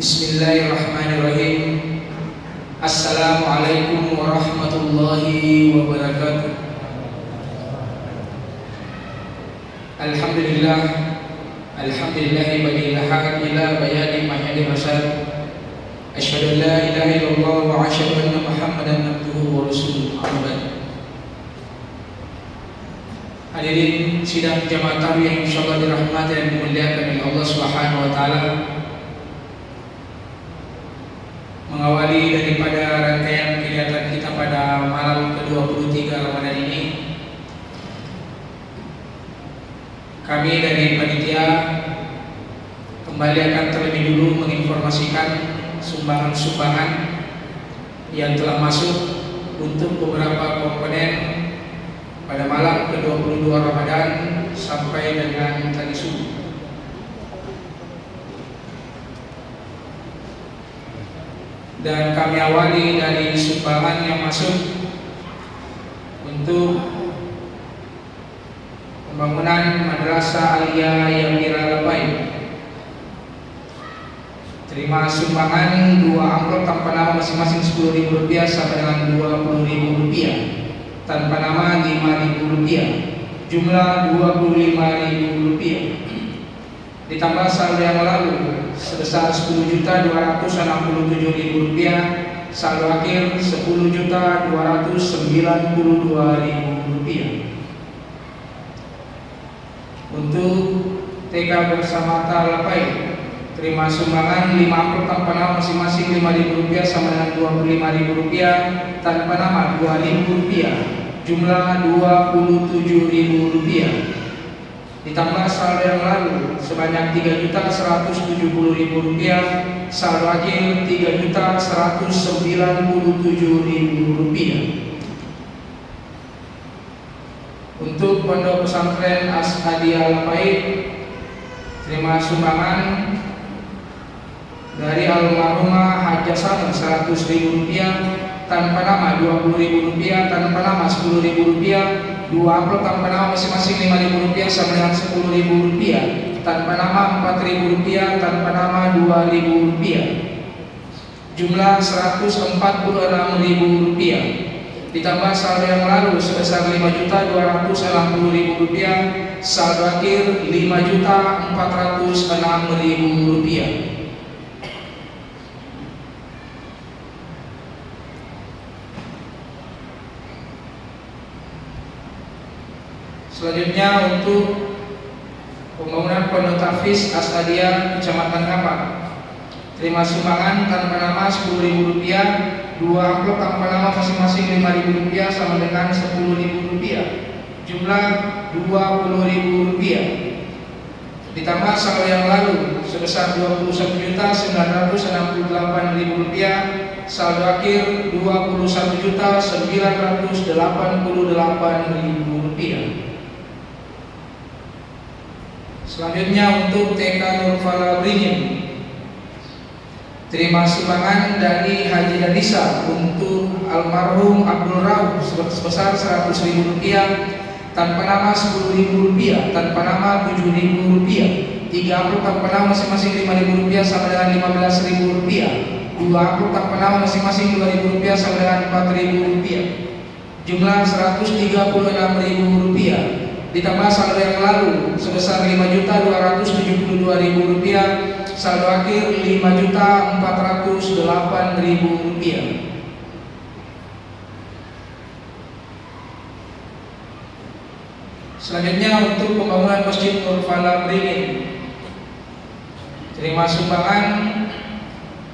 Bismillahirrahmanirrahim. Assalamualaikum warahmatullahi wabarakatuh. Alhamdulillah, alhamdulillahi badil haq ila bayani mahdi rasul. Asyhadu an la ilaha illallah wa asyhadu anna Muhammadan abduhu wa rasuluh. Hadirin sidang jamaah tarawih yang insyaallah dirahmati dan dimuliakan oleh Allah Subhanahu wa taala. Mengawali daripada rangkaian kegiatan kita pada malam ke-23 Ramadan ini, kami dari panitia kembali akan terlebih dulu menginformasikan sumbangan-sumbangan yang telah masuk untuk beberapa komponen pada malam ke-22 Ramadan sampai dengan tadi subuh. Dan kami awali dari sumbangan yang masuk untuk pembangunan Madrasah Aliyah Yamira Lepai. Terima sumbangan 2 amplop tanpa nama masing-masing Rp10.000 sampai dengan Rp20.000, tanpa nama Rp5.000, jumlah Rp25.000. Ditambah saldo yang lalu sebesar Rp10.267.000, saldo akhir Rp10.292.000. Untuk TK Bersama Lepai, terima sumbangan 5 amplop tanpa nama masing-masing Rp5.000 sama dengan Rp25.000, tanpa nama Rp2.000, jumlah Rp27.000. Ditambah saldo yang lalu sebanyak Rp3.170.000, saldo akhir Rp3.197.000. Untuk Pondok Pesantren As-Hadiyah Lepai, terima sumbangan dari almarhumah Hajah Samun Rp100.000, tanpa nama Rp20.000, tanpa nama Rp10.000, 2 amplop tanpa nama masing-masing Rp5.000 sama dengan Rp10.000, tanpa nama Rp4.000, tanpa nama Rp2.000, jumlah Rp146.000. Ditambah saldo yang lalu sebesar Rp5.260.000, saldo akhir Rp5.406.000. Selanjutnya untuk pembangunan Pondok Tahfiz As-Hadiyah Kecamatan Kampar, terima sumbangan tanpa nama Rp10.000, 2 amplop tanpa nama masing-masing Rp5.000 sama dengan Rp10.000, jumlah Rp20.000. Ditambah saldo yang lalu sebesar Rp21.968.000, saldo akhir Rp21.988.000. Selanjutnya untuk TK Nurfala Beringin, terima sumbangan dari Haji Danisa untuk almarhum Abdul Rauf sebesar Rp100.000, tanpa nama Rp10.000, tanpa nama Rp7.000, 3 amplop tanpa nama masing-masing Rp5.000 sama dengan Rp15.000, 2 amplop tanpa nama masing-masing Rp2.000 sama dengan Rp4.000, jumlah Rp136.000. Ditambah saldo yang lalu sebesar Rp5.272.000, saldo akhir Rp5.408.000. Selanjutnya untuk pembangunan Masjid Nurfala Beringin, terima sumbangan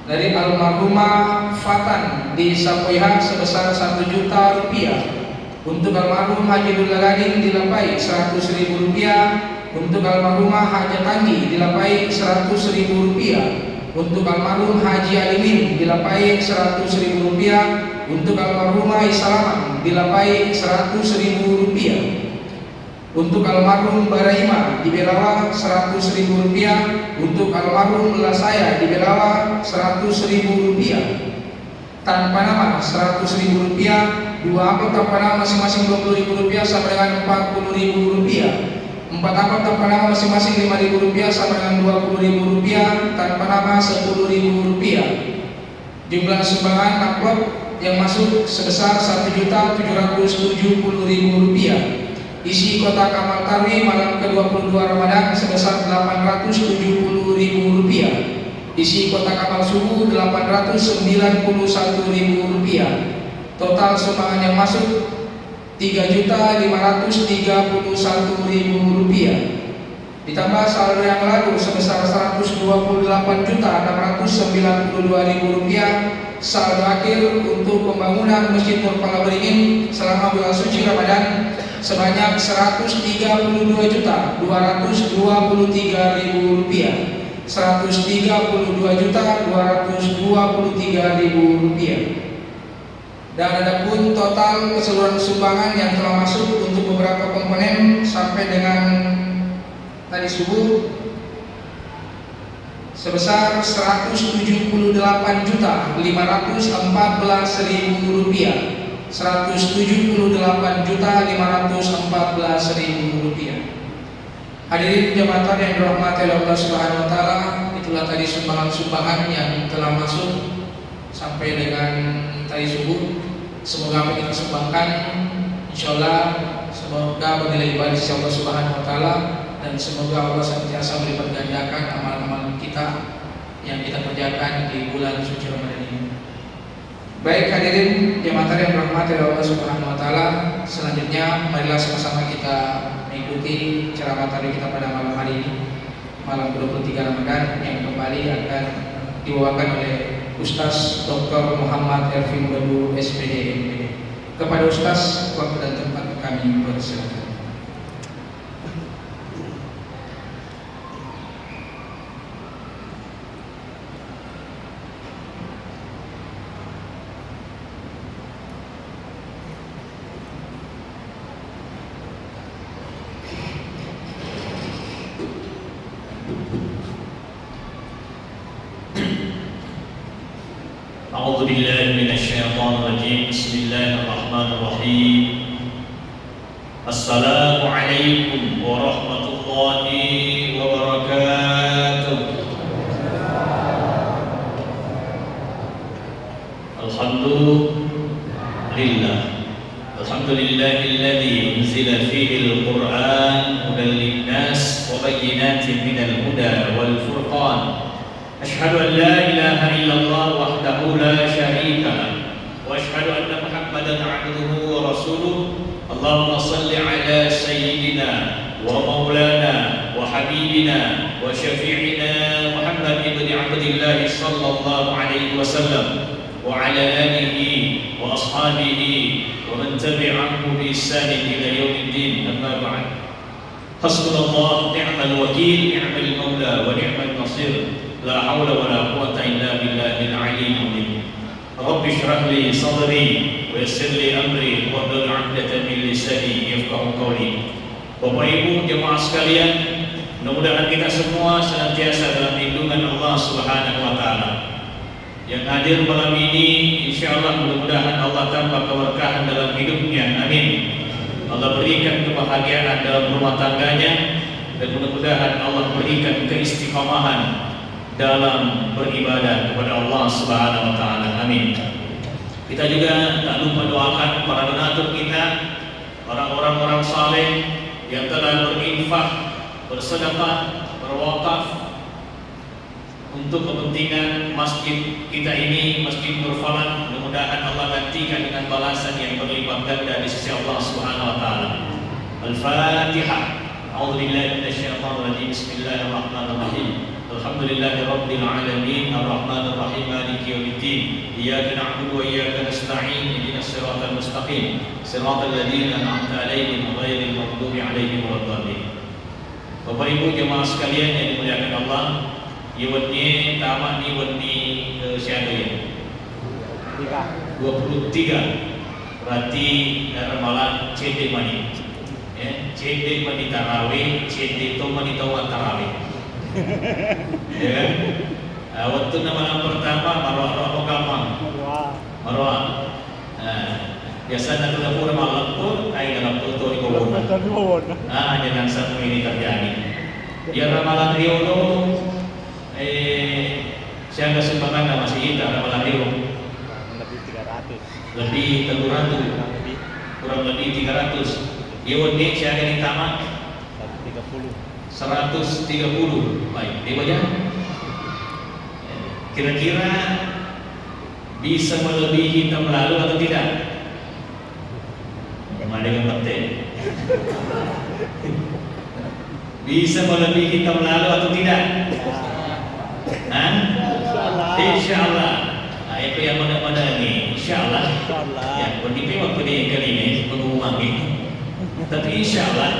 dari almarhumah Fatan di Sapoihan sebesar Rp1 juta. Untuk almarhum Haji Dulaladin di Lepai Rp100.000, untuk almarhumah Haji Tanggi di Lepai Rp100.000, untuk almarhum Haji Alimin di Lepai Rp100.000, untuk almarhumah Islamah di Lepai Rp100.000, untuk almarhum Baraima di Belawa Rp100.000, untuk almarhum Lasaya di Belawa Rp100.000, tanpa nama Rp100.000, 2 amplop tanpa nama masing-masing Rp20.000 sama dengan Rp40.000, 4 amplop tanpa nama masing-masing Rp5.000 sama dengan Rp20.000, tanpa nama Rp10.000. Jumlah sumbangan amplop yang masuk sebesar Rp1.770.000. Isi kotak amal tarwi malam ke-22 Ramadan sebesar Rp870.000. Isi kotak amal subuh Rp891.000. Total sumbangan yang masuk Rp3.531.000. Ditambah saldo yang lalu sebesar Rp128.692.000. Saldo akhir untuk pembangunan Masjid Nur Fala Beringin selama bulan suci Ramadan sebanyak Rp132.223.000. Rp132.223.000. Dan adapun total keseluruhan sumbangan yang telah masuk untuk beberapa komponen sampai dengan tadi subuh sebesar Rp178.514.000. Rp178.514.000. Hadirin jamaah yang dirahmati Allah Subhanahu wa taala, itulah tadi sumbangan yang telah masuk sampai dengan tadi subuh. Semoga apa yang kita sumbangkan insyaallah semoga bernilai ibadah sisi Allah Subhanahu wa taala, dan semoga Allah senantiasa melipat gandakan amal-amal kita yang kita kerjakan di bulan suci Ramadan ini. Baik hadirin jemaah yang dirahmati Allah Subhanahu wa taala, selanjutnya marilah sama-sama kita mengikuti ceramah tadi kita pada malam hari ini, malam 23 Ramadan, yang kembali akan dibawakan oleh Ustaz Dr. Muhammad Ervin Badu SPD MPD. Kepada Ustaz, waktu dan tempat kami persilakan. أعوذ بالله من الشيطان الرجيم. بسم الله الرحمن الرحيم. السلام عليكم ورحمة الله وبركاته. الحمد لله الذي أنزل فيه القرآن هدى للناس وبينات من الهدى والفرقان. أشهد أن لا إله إلا الله وحده لا شريك له، وأشهد أن محمدا عبده ورسوله. اللهم صل على سيدنا ومولانا وحبيبنا وشفيعنا محمد بن عبد الله صلى الله عليه وسلم، وعلى آله وأصحابه ومن تبعه بإحسان إلى يوم الدين. أما بعد، حسبنا الله نعم الوكيل، نعم المولى ونعم النصير، لا حول ولا قوة إلا بالله العلي العظيم. رب اشرح لي صدري ويسر لي أمري واحلل عقدة من لساني يفقهوا قولي. Bapak Ibu jemaah sekalian, mudah-mudahan kita semua senantiasa dalam lindungan Allah Subhanahu wa taala. Yang hadir malam ini insyaallah mudah-mudahan Allah tambah keberkahan dalam hidupnya. Amin. Allah berikan kebahagiaan dalam rumah tangganya, dan mudah-mudahan Allah berikan keistiqomahan dalam beribadah kepada Allah Subhanahu wa taala. Amin. Kita juga tak lupa doakan para donatur kita, orang-orang saleh yang telah berinfak, bersedekah, berwakaf untuk kepentingan masjid kita ini, Masjid Nur Fala. Mudah-mudahan Allah gantikan dengan balasan yang berlipat ganda di sisi Allah Subhanahu wa taala. Al-Fatihah. A'udzu billahi minasyaitonir rajim. Bismillahirrahmanirrahim. Alhamdulillahi rabbil alamin, arrahmanir rahim, maliki yaumiddin. Iyyaka na'budu wa iyyaka nasta'in. Ihdinas siratal mustaqim, siratal ladzina an'amta 'alaihim ghairil maghdubi 'alaihim waladdallin. Bapak Ibu jemaah sekalian yang dimuliakan Allah, iwatnya tamat ni wani ke siapa ya? 23. Berarti ramalan CD mani. CD mani tarawih, CD to mani tawat tarawih. Ya kan? Waktu nama pertama marwah gampang. Marwah. Biasa na pura malam pun, ay nalapur to di bawah. Jangan sampai ini terjadi. Ya ramalan Rio lo, siya kasumbangan na masih kita ramalan Rio. Lebih 300, kurang lebih 300. Iwan dia siya ganing tama 130. Baik, di baca. Kira-kira bisa melebihi tahun lalu atau tidak? Ada yang penting. Bisa melebihi tahun lalu atau tidak? Insyaallah. Nah, itu yang mana-mana nih. Insyaallah. Ya, begitu waktu di kali ini pengumuman ini. Tapi insyaallah,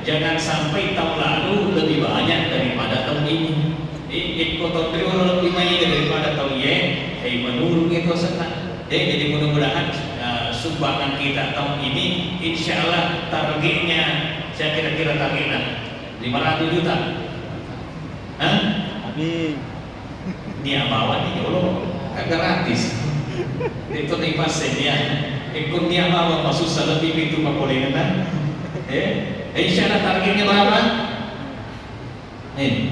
jangan sampai tahun lalu lebih banyak daripada tahun ini. Ikut tahun lebih banyak daripada tahun ini. Menurut itu senang. Jadi mudah-mudahan sumbangan kita tahun ini insyaallah targetnya saya kira-kira targetnya 500 juta. Amin. Dia bawa di Jolo gratis. Itu di pasien ya. Ikut dia bawa susah lebih itu Pak boleh kan? Insyaallah targetnya berapa?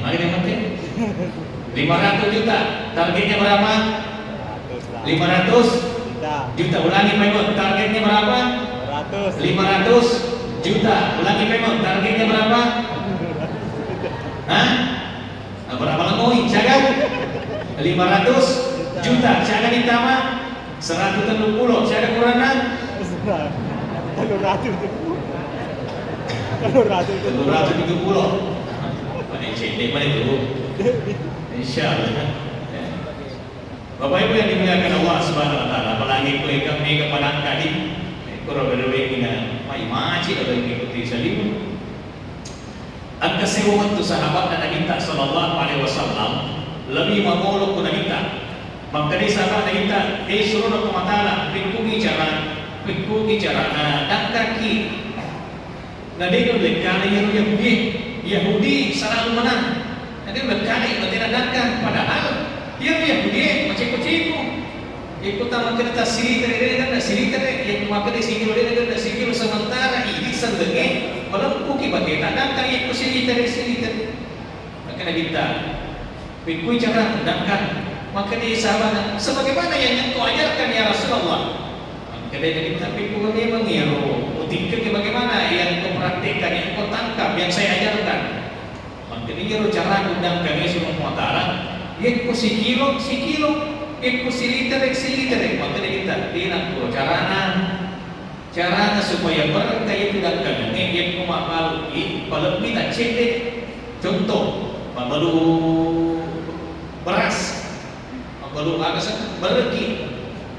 Mari yang penting 500 juta. Targetnya berapa? 500 juta. Ulangi Pak, targetnya berapa? 500 juta. Ulangi Pak, targetnya berapa? Berapa lagi? Jangan 500 juta. Jangan ditambah 130. Jangan kurangnya 370. Mana cendek mana itu? Insyaallah. Bapak Ibu yang dimuliakan Allah Subhanahu wa taala, apalagi kami kepada tadi, kurang berduit ina, mai maci atau ikuti salim. Angka sewot tu sahabat Nabi kita sallallahu alaihi wasallam lebih memolok ku Nabi kita. Maka di sahabat Nabi kita, suruh Allah Taala pikugi cara dan kaki. Nadi itu lekane Yahudi selalu menang. Nadi lekane bertindak datang padahal Yahudi macam ikut taman kereta siri yang memakai sikil dia sikil sementara ini sedengnya malam kuki bagai tak ikut siri maka kita pikui cara datang maka dia sahabat sebagaimana yang kau ajarkan ya Rasulullah maka dia kita pikui memang ya utikkan bagaimana yang kau praktekkan yang kau tangkap yang saya ajarkan maka dia cara undang kami semua taala ikut sikilo ikut siliter maka kita bilang carana supaya berkah itu dan kagangnya yang kumakal kalau kita cedek contoh baru beras baru ada berki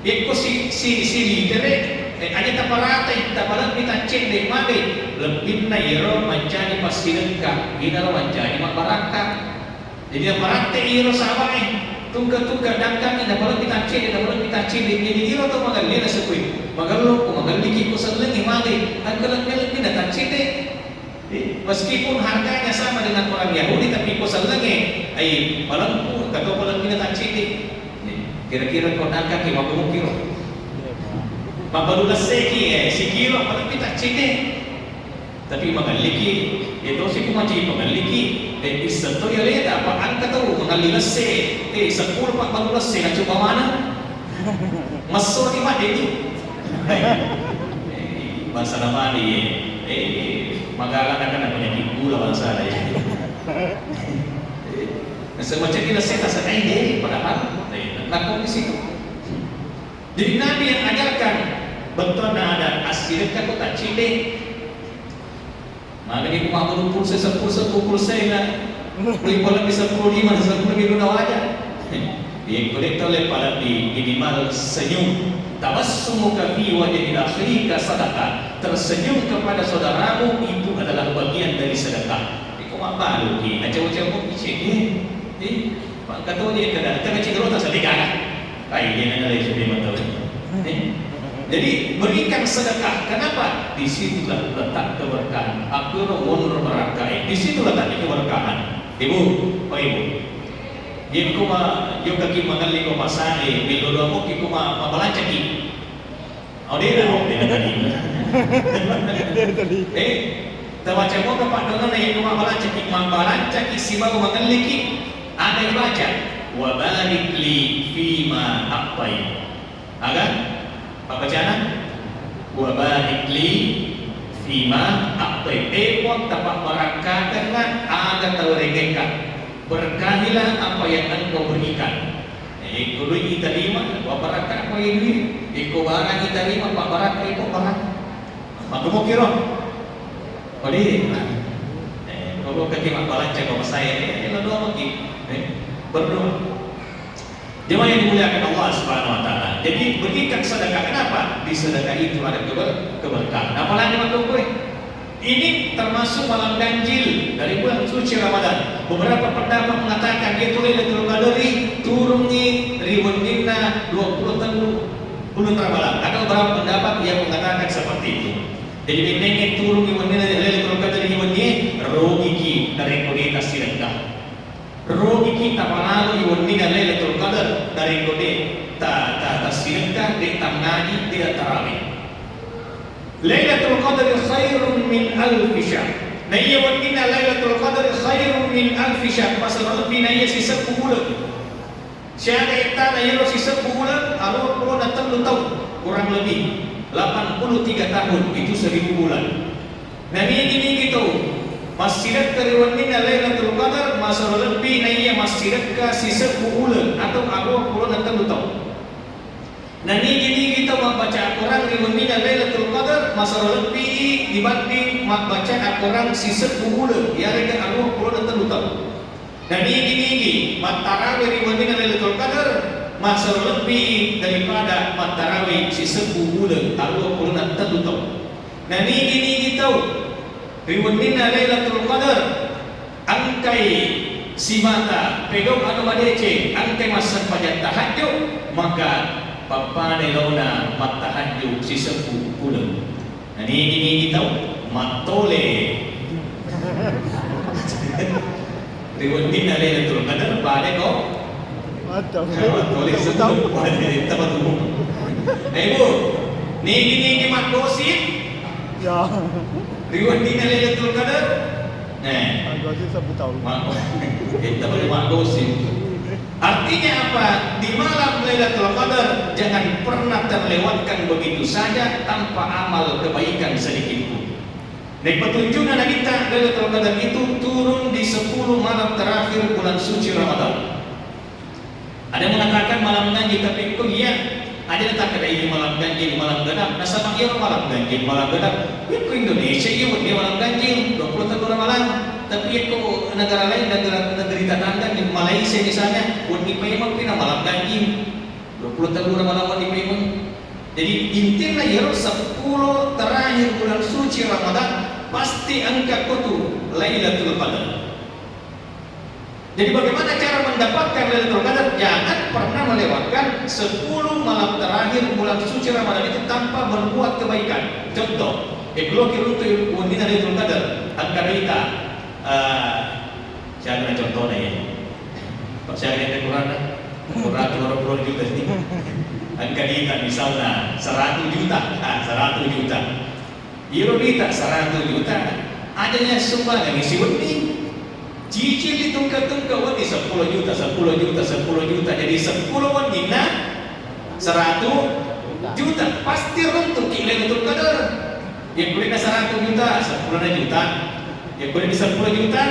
ikut siliter hanya tak parata tak paling kita cedek made lebih nairo mencari pasti lengkap kita mencari barangkah jadi parate iro sabai tungga dan kami dah kalau kita cedek jadi iro tu magal lena sepui magal liki ko selengi made dan kalau kita tak cedek meskipun harganya sama dengan orang Yahudi tapi ko selengi palang kata palang kita tak cedek kira-kira kau nak kaki mau kilo mabalulas seki sikilo palang kita cedek tapi magal liki itu si kumaci magal liki isato ya leda apa angka tahu mengalilas se 10 14 se na coba mana masuk di mana ini bahasa nama ni magalang akan punya gula bahasa ada ya semacam ini saya tak sedih padahal lakukan di situ jadi Nabi yang ajarkan betul ada asli kan tak cile maka di rumah berupul sepuluh saya boleh pola bisa 10 minggu aja yang kolektor pada di minimal senyum tabassumuka fi wajhi akhika sadaqah tersenyum kepada saudaramu itu adalah bagian dari sedekah itu apa lu ki macam-macam pun kata dia kita cenderung tak sedekah dia ada sudah betul jadi berikan sedekah. Kenapa? Di situlah letak keberkahan. Aku mundur berakai. Di situ letak keberkahan. Ibu, Pak Ibu. Yang kuma, yung kaki mengali ko masani, bilodo mo ki kuma mabalanja ki. dia tadi. Tawaca mo kapag doon na yung mabalanca isibaw mangaliki ada yang baca wa barik li fima aqtai. Aga? Pabacana? Wa barik li fima aqtai. Pon tapak barakakan na aga tawaregekan. Berkahilah apa yang engkau berikan. Iko duit iterima, wa barakah ko ini. Iko barang iterima, wa barakah iko barang. Maka mo kiro. Oli, kalau kita balanca sama saya ini, doa lagi, berdoa. Jemaah yang dimuliakan Allah Subhanahu Wa Taala. Jadi berikan sedekah. Kenapa? Di sedekah itu ada keberkahan. Apalagi waktu gue. Ini termasuk malam ganjil dari bulan suci Ramadan. Beberapa pendapat mengatakan itu Lailatul Qadri turun di ribuan dina 20 bulan Ramadan. Ada beberapa pendapat yang mengatakan seperti itu. Jadi memang turun di mana Lailatul Qadar di mana rogi ki dari kode sedekah. Rogi kita panalo di mana Lailatul Qadar dari kode ta sedekah di tangaji tidak tarawih. Lailatul Qadar khairun min alf syahr. Nah iya mana Lailatul Qadar khairun min alf syahr. Pasal lebih naya sisa bulan. Syahada kita naya sisa bulan, alo puluh datang lu tahu kurang lebih 83 tahun itu 1000 bulan. Nah ini gitu. Masjidat keriwanin Lailatul Qadar masa lebih naya masjidat ke sisa bulan atau 20 tahun tahu. Nah ini kita membaca Al-Quran keriwanin Lailatul Qadar masa lebih dibanding membaca Al-Quran sisa bulan ya rega 20 tahun tahu. Nah ini matarawih keriwanin Lailatul Qadar masa lebih daripada tarawih si 10 bulan 20 tahun. Nah ini tahu riwayatnya Lailatul Qadar angkai si mata pegang anu madece angkai masa pajak tahajud maka papa nelona mat tahajud si 10 bulan. Nah ini tahu matole riwayatnya Lailatul Qadar pada kok tulis tahu pada tempat umum. Ibu, niki mak gosip. Ya. Riwayat ini Lailatul Qadar. Gosip sebut tahu. Kita boleh mak gosip. Artinya apa? Di malam Lailatul Qadar jangan pernah terlewatkan begitu saja tanpa amal kebaikan sedikit pun. Dan petunjuknya kita Lailatul Qadar itu turun di 10 malam terakhir bulan suci Ramadan. Ada yang mengatakan malam ganjil tapi kok iya ada yang tak ada ini malam ganjil malam genap nasabah iya malam ganjil malam genap itu Indonesia iya dia malam ganjil 20 tahun malam tapi itu negara lain negeri tetangga di Malaysia misalnya di Pemang pina malam ganjil 20 tahun malam di Pemang. Jadi intinya ya 10 terakhir bulan suci Ramadan pasti angka kutu Lailatul Qadar. Jadi bagaimana cara mendapatkan Lailatul Qadar? Jangan pernah melewatkan 10 malam terakhir bulan suci Ramadan itu tanpa berbuat kebaikan. Contoh, kalau kita untuk Lailatul Qadar, angka kita, saya akan contohnya ya. Pak saya lihat Quran, Quran juga ini. Angka kita misalnya 100 juta, 100 juta. Euro kita 100 juta, adanya sumbangan isi wedding. Cicil ditungka-tungka wadi 10 juta, 10 juta, 10 juta. Jadi 10 wadina 100 juta. Pasti runtuh Lailatul Qadar. Yang boleh 100 juta, 10 juta. Yang boleh 10 juta,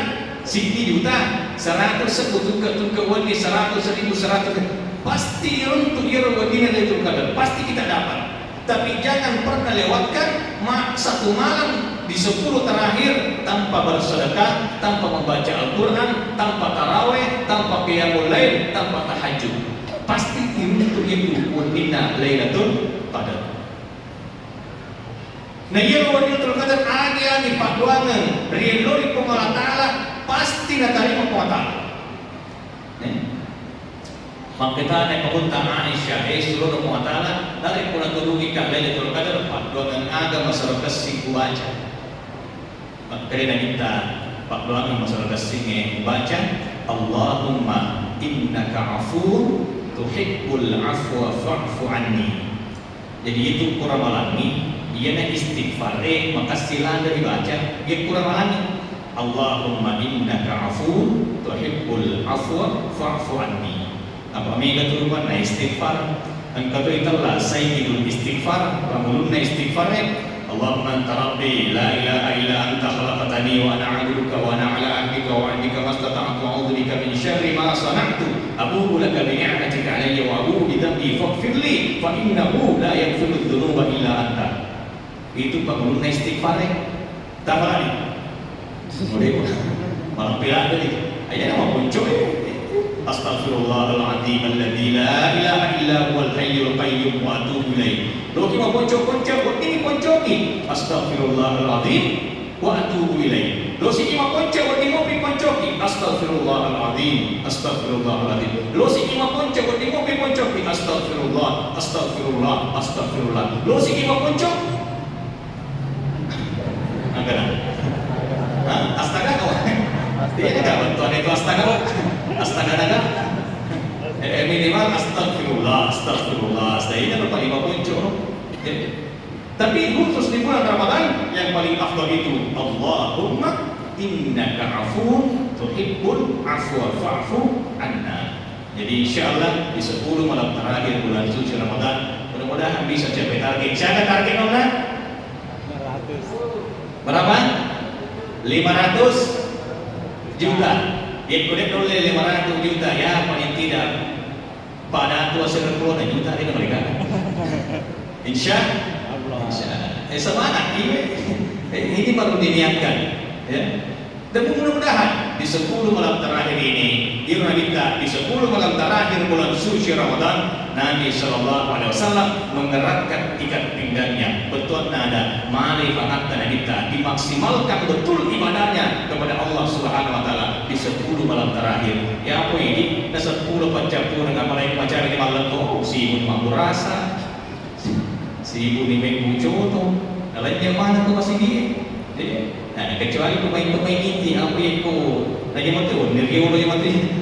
10 juta. 100 sebut tungka-tungka wadi 100, 1000, 100. Pasti runtuh wadina Lailatul Qadar. Pasti kita dapat. Tapi jangan pernah lewatkan satu malam di 10 terakhir tanpa bersedekah, tanpa membaca Al-Quran, tanpa taraweh, tanpa qiyamul lail, tanpa tahajud. Pasti untuk itu wadina Lailatul Qadar. Nah iya Lailatul Qadar ada di paduangan ridho di Allah Ta'ala pasti natarima Allah Ta'ala. Makita na papunta Aisyah seluruh Allah Ta'ala dari pulang turungi ka Lailatul Qadar paduangan aga masyarakat si kuaca. Makanya kita paduangan masyarakat si baca Allahumma innaka afuwwun tuhibbul afwa fa'fu anni. Jadi itu kurang malami, ia na istighfar maka sila dari baca, ia kurang malami. Allahumma innaka afuwwun tuhibbul afwa fa'fu anni. Apa mega turuan na istighfar. Ang kato itala sayyidul istighfar, pamulun na istighfar Allahumma anta rabbi la ilaha illa anta khalaqtani wa ana 'abduka wa ana 'ala ahdika wa 'ahdika mastata'tu a'udzu bika min syarri ma sana'tu abu'u laka bi ni'matika 'alayya wa abu'u bi dhanbi faghfir li fa innahu la yaghfiru dzunuba illa anta. Itu pamulun na istighfar Tafani. Mulai malam pila tadi. Ayah nama muncul Astaghfirullahaladzim alladzi la ilaha illa huwal hayyul qayyum wa atubu ilaih. Doki mau poncok-poncok, ini poncoki. Astaghfirullahaladzim wa atubu ilaih. Dosi mau poncok, ini mau poncoki. Astaghfirullahaladzim, astaghfirullahaladzim. Dosi mau poncok, ini mau poncoki. Astaghfirullah, astagfirullah, astagfirullah. Dosi mau poncok. Agak astaga kawan. Dia enggak bantuan itu astaga. Astaga naga. Minimal astagfirullah, astagfirullah. Ini kan paling muncul. Tapi khusus di bulan Ramadan yang paling afdal itu Allahumma innaka afuwwun tuhibbul afwa fa'fu anna. Jadi insyaallah di 10 malam terakhir bulan suci Ramadan mudah-mudahan bisa capai target. Siapa target Nona? 500. Berapa? 500 juta. Yang kulit oleh 500 juta ya paling tidak pada tua 90 juta ini mereka. Insya Allah. Semangat ini baru diniatkan ya. Dan mudah-mudahan di 10 malam terakhir ini kita di 10 malam terakhir bulan suci Ramadan Nabi Sallallahu Alaihi Wasallam mengeratkan ikat pinggangnya betul nada mari pangatkan kita dimaksimalkan betul ibadahnya kepada Allah Subhanahu Wa Taala di 10 malam terakhir. Ya apa ini? Na 10 pancapur dengan malaikat pacar di malam tu si ibu mampu rasa si ibu ni mengkucu tu lain yang mana tu masih dia. Nah, kecuali pemain-pemain inti apa yang ko lagi betul nilai ulo yang mati.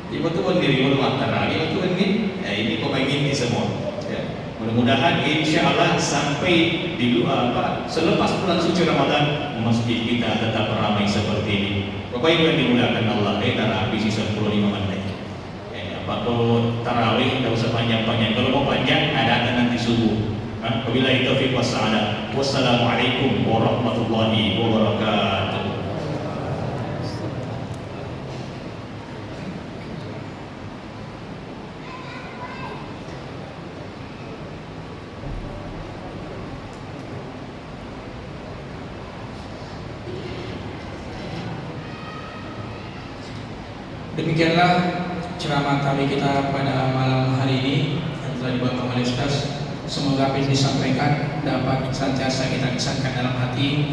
Ibu tu nilai ulo antara ini betul ini pemain inti semua. Ya. Mudah-mudahan insya-Allah sampai di selepas bulan suci Ramadan masjid kita tetap ramai seperti ini. Bapak Ibu yang dimuliakan Allah, tarawih sisa 15 menit. Waktu tarawih tidak usah panjang-panjang. Kalau mau panjang ada nanti subuh. Wabillahi taufiq wassalam. Wassalamualaikum warahmatullahi wabarakatuh. Demikianlah ceramah kami kita pada malam hari ini yang telah dibawakan oleh Ustaz. Semoga apa yang disampaikan dapat senantiasa kita kesankan dalam hati